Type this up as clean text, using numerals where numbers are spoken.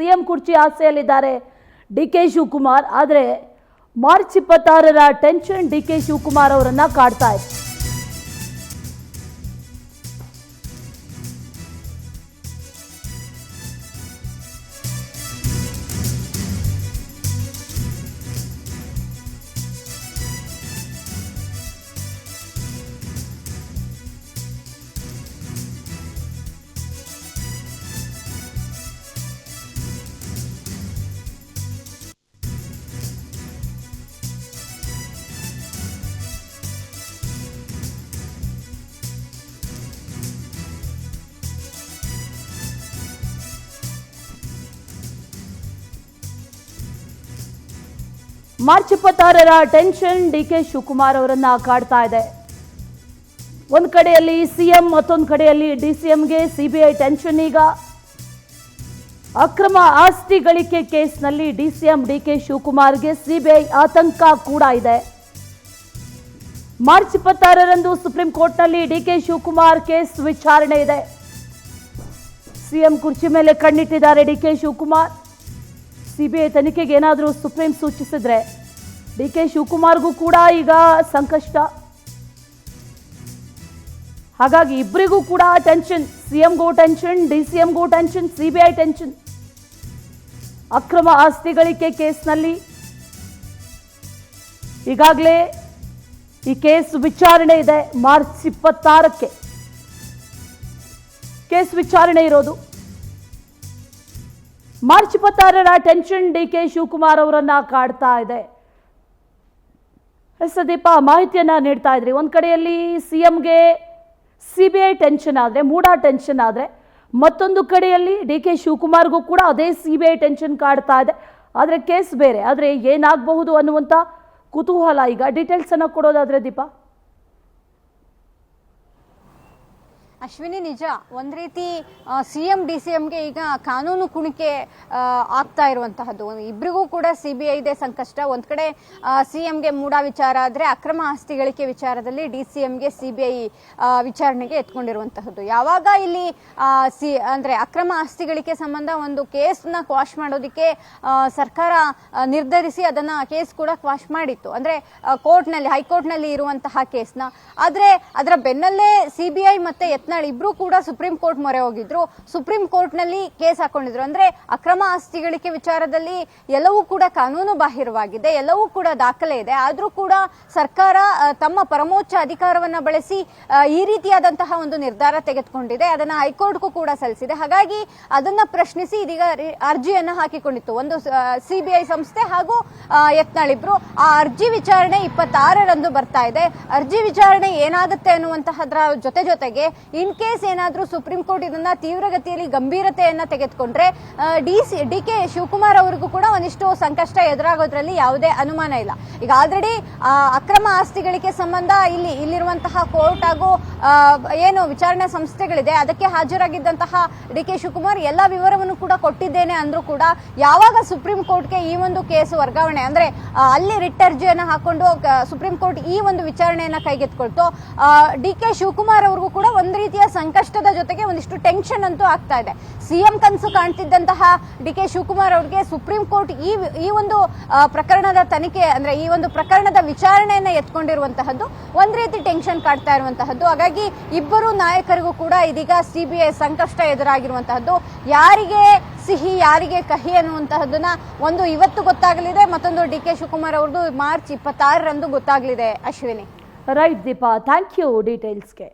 CM ಕುರ್ಚಿ ಆಸೆಯಲ್ಲಿದ್ದಾರೆ DK Shivakumar. ಆದರೆ March 26ರ tension DK Shivakumar ಅವರನ್ನ ಕಾಡ್ತಾ ಇದೆ. ಮಾರ್ಚ್ 26ರ ಟೆನ್ಷನ್ ಡಿಕೆ ಶಿವಕುಮಾರ್ ಅವರನ್ನ ಕಾಡ್ತಾ ಇದೆ. ಒಂದು ಕಡೆಯಲ್ಲಿ ಸಿಎಂ, ಮತ್ತೊಂದು ಕಡೆಯಲ್ಲಿ ಡಿಸಿಎಂಗೆ ಸಿಬಿಐ ಟೆನ್ಷನ್. ಈಗ ಅಕ್ರಮ ಆಸ್ತಿ ಗಳಿಕೆ ಕೇಸ್ನಲ್ಲಿ ಡಿಸಿಎಂ ಡಿಕೆ ಶಿವಕುಮಾರ್ಗೆ ಸಿಬಿಐ ಆತಂಕ ಕೂಡ ಇದೆ. ಮಾರ್ಚ್ 26ರಂದು ಸುಪ್ರೀಂ ಕೋರ್ಟ್ನಲ್ಲಿ ಡಿಕೆ ಶಿವಕುಮಾರ್ ಕೇಸ್ ವಿಚಾರಣೆ ಇದೆ. ಸಿಎಂ ಕುರ್ಚಿ ಮೇಲೆ ಕಣ್ಣಿಟ್ಟಿದ್ದಾರೆ ಡಿಕೆ ಶಿವಕುಮಾರ್. ಸಿಬಿಐ ತನಿಖೆಗೆ ಏನಾದರೂ ಸುಪ್ರೀಂ ಸೂಚಿಸಿದ್ರೆ ಡಿಕೆ ಶಿವಕುಮಾರ್ಗೂ ಕೂಡ ಈಗ ಸಂಕಷ್ಟ. ಹಾಗಾಗಿ ಇಬ್ಬರಿಗೂ ಕೂಡ ಟೆನ್ಷನ್. ಸಿಎಂಗೂ ಟೆನ್ಷನ್, ಡಿಸಿಎಂಗೂ ಟೆನ್ಷನ್, ಸಿಬಿಐ ಟೆನ್ಷನ್. ಅಕ್ರಮ ಆಸ್ತಿ ಗಳಿಕೆ ಕೇಸ್ನಲ್ಲಿ ಈಗಾಗಲೇ ಈ ಕೇಸ್ ವಿಚಾರಣೆ ಇದೆ. ಮಾರ್ಚ್ 26ಕ್ಕೆ ಕೇಸ್ ವಿಚಾರಣೆ ಇರೋದು. ಮಾರ್ಚ್ 26ರ ಟೆನ್ಷನ್ ಡಿಕೆ ಶಿವಕುಮಾರ್ ಅವರನ್ನ ಕಾಡ್ತಾ ಇದೆ. ದೀಪ ಮಾಹಿತಿಯನ್ನ ನೀಡ್ತಾ ಇದ್ರಿ. ಒಂದ್ ಕಡೆಯಲ್ಲಿ ಸಿಎಂಗೆ ಸಿಬಿಐ ಟೆನ್ಷನ್ ಆದ್ರೆ, ಮೂಡ ಟೆನ್ಷನ್ ಆದ್ರೆ, ಮತ್ತೊಂದು ಕಡೆಯಲ್ಲಿ ಡಿಕೆ ಶಿವಕುಮಾರ್ಗೂ ಕೂಡ ಅದೇ ಸಿಬಿಐ ಟೆನ್ಷನ್ ಕಾಡ್ತಾ ಇದೆ. ಆದ್ರೆ ಕೇಸ್ ಬೇರೆ. ಆದ್ರೆ ಏನಾಗಬಹುದು ಅನ್ನುವಂತ ಕುತೂಹಲ. ಈಗ ಡೀಟೇಲ್ಸ್ ಅನ್ನ ಕೊಡೋದಾದ್ರೆ ದೀಪಾ. ಅಶ್ವಿನಿ, ನಿಜ ಒಂದ್ ರೀತಿ ಸಿಎಂ ಡಿಸಿಎಂಗೆ ಈಗ ಕಾನೂನು ಕುಣಿಕೆ ಆಗ್ತಾ ಇರುವಂತಹದ್ದು. ಇಬ್ಬರಿಗೂ ಕೂಡ ಸಿಬಿಐ ಇದೆ ಸಂಕಷ್ಟ. ಒಂದ್ ಕಡೆ ಸಿಎಂಗೆ ಮೂಡ ವಿಚಾರ ಆದ್ರೆ, ಅಕ್ರಮ ಆಸ್ತಿ ಗಳಿಕೆ ವಿಚಾರದಲ್ಲಿ ಡಿಸಿಎಂಗೆ ಸಿಬಿಐ ವಿಚಾರಣೆಗೆ ಎತ್ಕೊಂಡಿರುವಂತಹದ್ದು. ಯಾವಾಗ ಇಲ್ಲಿ ಅಂದ್ರೆ ಅಕ್ರಮ ಆಸ್ತಿ ಗಳಿಕೆ ಸಂಬಂಧ ಒಂದು ಕೇಸ್ನ ಕ್ವಾಶ್ ಮಾಡೋದಿಕ್ಕೆ ಸರ್ಕಾರ ನಿರ್ಧರಿಸಿ ಅದನ್ನ ಕೇಸ್ ಕೂಡ ಕ್ವಾಶ್ ಮಾಡಿತ್ತು. ಅಂದ್ರೆ ಕೋರ್ಟ್ನಲ್ಲಿ, ಹೈಕೋರ್ಟ್ನಲ್ಲಿ ಇರುವಂತಹ ಕೇಸ್ನ. ಆದ್ರೆ ಅದರ ಬೆನ್ನಲ್ಲೇ ಸಿಬಿಐ ಮತ್ತೆ ಇಬ್ರು ಕೂಡ ಸುಪ್ರೀಂ ಕೋರ್ಟ್ ಮೊರೆ ಹೋಗಿದ್ರು. ಸುಪ್ರೀಂ ಕೋರ್ಟ್ ನಲ್ಲಿ ಕೇಸ್ ಹಾಕೊಂಡಿದ್ರು. ಅಂದ್ರೆ ಅಕ್ರಮ ಆಸ್ತಿ ಗಳಿಕೆ ವಿಚಾರದಲ್ಲಿ ಎಲ್ಲವೂ ಕೂಡ ಕಾನೂನು ಬಾಹಿರವಾಗಿದೆ, ಎಲ್ಲವೂ ಕೂಡ ದಾಖಲೆ ಇದೆ. ಆದ್ರೂ ಕೂಡ ಸರ್ಕಾರ ತಮ್ಮ ಪರಮೋಚ್ಚ ಅಧಿಕಾರವನ್ನ ಬಳಸಿ ಈ ರೀತಿಯಾದಂತಹ ಒಂದು ನಿರ್ಧಾರ ತೆಗೆದುಕೊಂಡಿದೆ. ಅದನ್ನ ಹೈಕೋರ್ಟ್ಗೂ ಕೂಡ ಸಲ್ಲಿಸಿದೆ. ಹಾಗಾಗಿ ಅದನ್ನ ಪ್ರಶ್ನಿಸಿ ಇದೀಗ ಅರ್ಜಿಯನ್ನ ಹಾಕಿಕೊಂಡಿತ್ತು ಒಂದು ಸಿಬಿಐ ಸಂಸ್ಥೆ ಹಾಗೂ ಯತ್ನಾಳ್ ಇಬ್ರು. ಆ ಅರ್ಜಿ ವಿಚಾರಣೆ 26ರಂದು ಬರ್ತಾ ಇದೆ. ಅರ್ಜಿ ವಿಚಾರಣೆ ಏನಾಗುತ್ತೆ ಅನ್ನುವಂತಹದ್ರ ಜೊತೆಗೆ ಇನ್ ಕೇಸ್ ಏನಾದ್ರೂ ಸುಪ್ರೀಂ ಕೋರ್ಟ್ ಇದನ್ನ ತೀವ್ರಗತಿಯಲ್ಲಿ ಗಂಭೀರತೆಯನ್ನ ತೆಗೆದುಕೊಂಡ್ರೆ ಡಿಕೆ ಶಿವಕುಮಾರ್ ಅವರಿಗೂ ಕೂಡ ಒಂದಿಷ್ಟು ಸಂಕಷ್ಟ ಎದುರಾಗೋದ್ರಲ್ಲಿ ಯಾವುದೇ ಅನುಮಾನ ಇಲ್ಲ. ಈಗ ಆಲ್ರೆಡಿ ಅಕ್ರಮ ಆಸ್ತಿ ಗಳಿಕೆ ಸಂಬಂಧ ಇಲ್ಲಿರುವಂತಹ ಕೋರ್ಟ್ ಹಾಗೂ ಏನು ವಿಚಾರಣೆ ಸಂಸ್ಥೆಗಳಿದೆ ಅದಕ್ಕೆ ಹಾಜರಾಗಿದ್ದಂತಹ ಡಿಕೆ ಶಿವಕುಮಾರ್ ಎಲ್ಲಾ ವಿವರವನ್ನು ಕೂಡ ಕೊಟ್ಟಿದ್ದೇನೆ ಅಂದ್ರೂ ಕೂಡ ಯಾವಾಗ ಸುಪ್ರೀಂ ಕೋರ್ಟ್ಗೆ ಈ ಒಂದು ಕೇಸ್ ವರ್ಗಾವಣೆ ಅಂದ್ರೆ ಅಲ್ಲಿ ರಿಟ್ ಅರ್ಜಿಯನ್ನ ಹಾಕೊಂಡು ಸುಪ್ರೀಂ ಕೋರ್ಟ್ ಈ ಒಂದು ವಿಚಾರಣೆಯನ್ನ ಕೈಗೆತ್ತಿಕೊಳ್ತು, ಡಿಕೆ ಶಿವಕುಮಾರ್ ಅವ್ರಿಗೂ ಕೂಡ ಒಂದ್ ರೀತಿಯ ಸಂಕಷ್ಟದ ಜೊತೆಗೆ ಒಂದಿಷ್ಟು ಟೆನ್ಷನ್ ಅಂತೂ ಆಗ್ತಾ ಇದೆ. ಸಿಎಂ ಕನಸು ಕಾಣ್ತಿದ್ದಂತಹ ಡಿಕೆ ಶಿವಕುಮಾರ್ ಅವರಿಗೆ ಸುಪ್ರೀಂ ಕೋರ್ಟ್ ಈ ಒಂದು ಪ್ರಕರಣದ ತನಿಖೆ ಅಂದ್ರೆ ಈ ಒಂದು ಪ್ರಕರಣದ ವಿಚಾರಣೆಯನ್ನ ಎತ್ಕೊಂಡಿರುವಂತಹದ್ದು ಒಂದ್ ರೀತಿ ಟೆನ್ಷನ್ ಕಾಡ್ತಾ ಇರುವಂತಹದ್ದು. ಹಾಗಾಗಿ ಇಬ್ಬರು ನಾಯಕರಿಗೂ ಕೂಡ ಇದೀಗ ಸಿಬಿಐ ಸಂಕಷ್ಟ ಎದುರಾಗಿರುವಂತಹದ್ದು. ಯಾರಿಗೆ ಸಿಹಿ ಯಾರಿಗೆ ಕಹಿ ಅನ್ನುವಂತಹದ್ದನ್ನ ಒಂದು ಇವತ್ತು ಗೊತ್ತಾಗಲಿದೆ, ಮತ್ತೊಂದು ಡಿಕೆ ಶಿವಕುಮಾರ್ ಅವ್ರದ್ದು ಮಾರ್ಚ್ 26ರಂದು ಗೊತ್ತಾಗಲಿದೆ. Ashwini. Right Deepa, thank you ಡೀಟೇಲ್ಸ್ಗೆ.